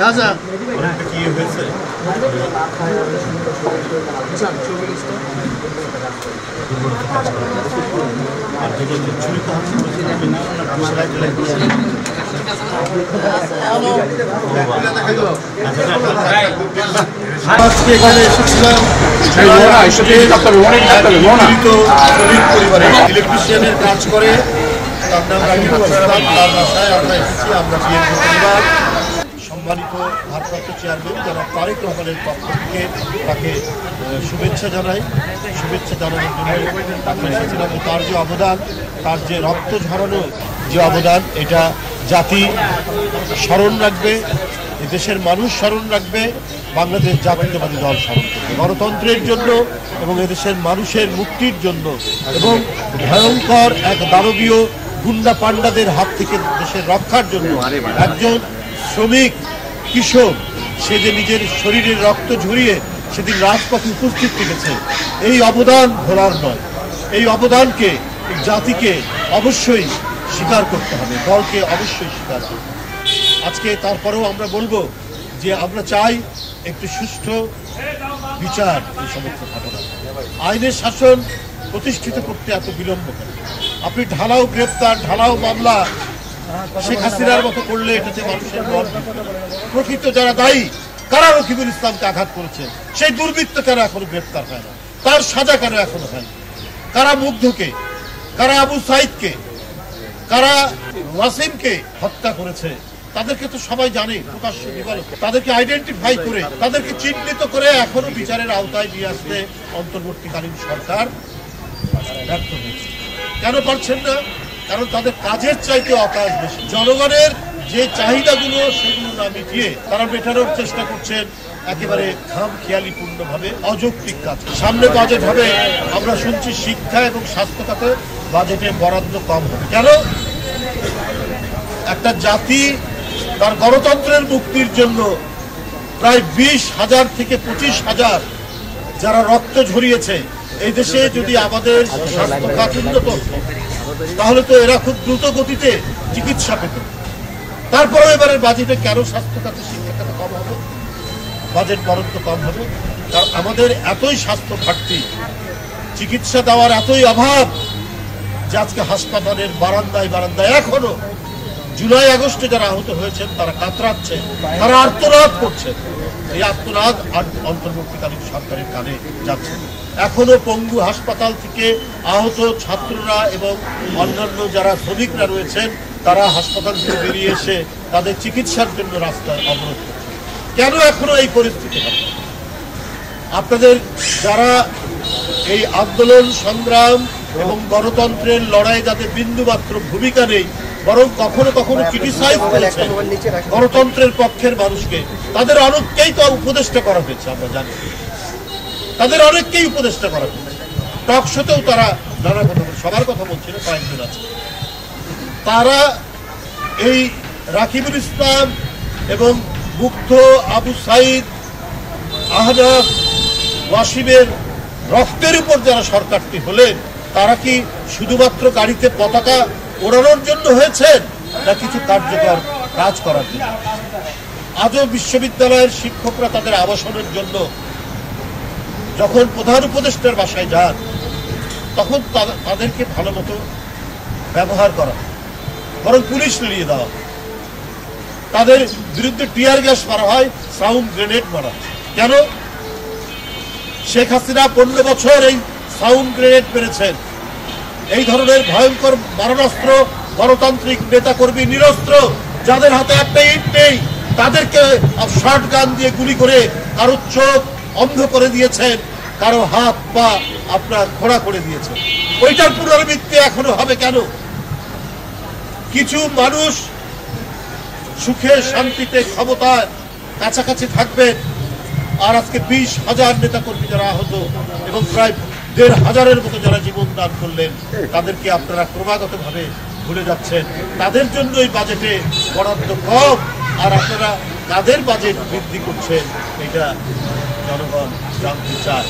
রাজা কি হয়েছে আজকে এখানে এসেছিলাম পরিবারে ইলেকট্রিশিয়ানের কাজ করে তার বাসায় আমরা এসেছি। আমরা বিএনপি পরিবার সম্মানিত ভারপ্রাপ্ত চেয়ারম্যান যারা তারেক রহমানের পক্ষ থেকে তাকে শুভেচ্ছা জানাই। শুভেচ্ছা জানানোর জন্য তাকে এসেছিলাম। তার যে অবদান, তার যে রক্ত ঝরানো যে অবদান, এটা জাতি স্মরণ রাখবে, দেশের মানুষ স্মরণ রাখবে, বাংলাদেশ জাতীয়তাবাদী দল স্মরণ করবে গণতন্ত্রের জন্য এবং এদেশের মানুষের মুক্তির জন্য এবং ভয়ঙ্কর এক দানবীয় গুন্ডা পান্ডাদের হাত থেকে দেশের রক্ষার জন্য। একজন শ্রমিক কৃষক, সে যে নিজের শরীরের রক্ত ঝরিয়ে সেদিন রাজপথে উপস্থিত থেকেছে, এই অবদান ভোলার নয়। এই অবদানকে জাতিকে অবশ্যই স্বীকার করতে হবে, দলকে অবশ্যই স্বীকার করতে হবে। আজকে তারপরেও আমরা বলবো যে আমরা চাই একটু সুষ্ঠু বিচার। এই সমস্ত ঘটনা আইনের শাসন প্রতিষ্ঠিত করতে এত বিলম্ব কেন? আপনি ঢালাও গ্রেপ্তার, ঢালাও মামলা শেখ হাসিনার মতো করলে এটাতে মানুষের মন, প্রকৃত যারা দায়ী, কারা রকিবুল ইসলামকে আঘাত করেছেন সেই দুর্বৃত্ত কেন এখনো গ্রেপ্তার হয় না? তার সাজা কেন এখনো হয়? কারা মুগ্ধকে, কারা আবু সাইদকে, কারা ওয়াসিমকে হত্যা করেছে তাদেরকে তো সবাই জানে, প্রকাশ্য দিবালোক। তাদেরকে আইডেন্টিফাই করে, তাদেরকে চিহ্নিত করে এখনো বিচারের আওতায় নিয়ে আসতে অন্তর্বর্তীকালীন সরকার ব্যর্থ হয়েছে। কেন পারছেন না? কারণ তাদের কাজের চাইতে অকাজ বেশি। জনগণের যে চাহিদাগুলো সেগুলো না মিটিয়ে তারা মেটানোর চেষ্টা করছেন একেবারে খামখেয়ালিপূর্ণ ভাবে, অযৌক্তিক কাজ। সামনে বাজেট হবে, আমরা শুনছি শিক্ষা এবং স্বাস্থ্য খাতে বাজেটে বরাদ্দ কম হবে। কেন? একটা জাতি তার গণতন্ত্রের মুক্তির জন্য প্রায় 20,000 থেকে 25,000 যারা রক্ত ঝরিয়েছে এই দেশে, যদি আমাদের স্বাস্থ্য খাত উন্নত তাহলে তো এরা খুব দ্রুত গতিতে চিকিৎসা পেত। তারপরে এবারের বাজেটে কেন স্বাস্থ্য খাতে, শিক্ষা খাতে কম হবে, বাজেট বরাদ্দ কম হবে? কারণ আমাদের এতই স্বাস্থ্য ঘাটতি, চিকিৎসা দেওয়ার এতই অভাব যে আজকে হাসপাতালের বারান্দায় বারান্দায় এখনো জুলাই আগস্টে যারা আহত হয়েছেন তারা কাতরাচ্ছে, তারা আর্তনাদ করছেন। এই আর্তনাদ অন্তর্বর্তীকালীন সরকারের কানে যাচ্ছে। এখনো পঙ্গু হাসপাতাল থেকে আহত ছাত্ররা এবং অন্যান্য যারা শ্রমিকরা রয়েছেন তারা হাসপাতাল থেকে বেরিয়ে এসে তাদের চিকিৎসার জন্য রাস্তায় অবরোধ করছে। কেন এখনো এই পরিস্থিতি হবে? আপনাদের যারা এই আন্দোলন সংগ্রাম এবং গণতন্ত্রের লড়াই যাদের বিন্দুমাত্র ভূমিকা নেই, বরং কখনো কখনো ক্রিটিসাইজ করেছেন গণতন্ত্রের পক্ষের মানুষকে, তাদের অনেককেই তো উপদেষ্টা করা হয়েছে। আমরা জানি তাদের অনেককেই উপদেষ্টা করা হয়েছে। টক শোতেও তারা নানা কথা বলে, সবার কথা বলছে না, কয়েকজন আছে। তারা এই রাকিবুল ইসলাম এবং মুগ্ধ, আবু সাইদ, আহনাফ, ওয়াসিমের রক্তের উপর যারা সরকারটি হলেন, তারা কি শুধুমাত্র গাড়িতে পতাকা ওড়ানোর জন্য হয়েছেন না কিছু কার্যকর কাজ করার জন্য? আজও বিশ্ববিদ্যালয়ের শিক্ষকরা তাদের আবাসনের জন্য যখন প্রধান উপদেষ্টার বাসায় যান তখন তাদেরকে ভালো মতো ব্যবহার করা, বরং পুলিশ নিয়ে দেওয়া, তাদের বিরুদ্ধে টিয়ার গ্যাস মারা হয়, সাউন্ড গ্রেনেড মারা। কেন? শেখ হাসিনা 15 বছর এই সাউন্ড গ্রেনেড মেরেছেন। এই ধরনের ভয়ঙ্কর মারণাস্ত্র গণতান্ত্রিক নেতাকর্মী নিরস্ত্র যাদের হাতে একটা ইট নেই তাদেরকে শর্ট গান দিয়ে গুলি করে কারো চোখ অন্ধ করে দিয়েছেন, কারো হাত পা আপনার খোঁড়া করে দিয়েছেন। ওইটার পুনরাবৃত্তি এখনো হবে কেন? কিছু মানুষ সুখে শান্তিতে ক্ষমতার কাছাকাছি থাকবেন, আর আজকে 20,000 নেতাকর্মী যারা আহত এবং প্রায় 1,500-এর মতো যারা জীবন দান করলেন তাদেরকে আপনারা ক্রমাগতভাবে ভুলে যাচ্ছেন। তাদের জন্য এই বাজেটে বরাদ্দ কম, আর আপনারা তাদের বাজেট বৃদ্ধি করছেন। এটা জনগণ জানতে চায়।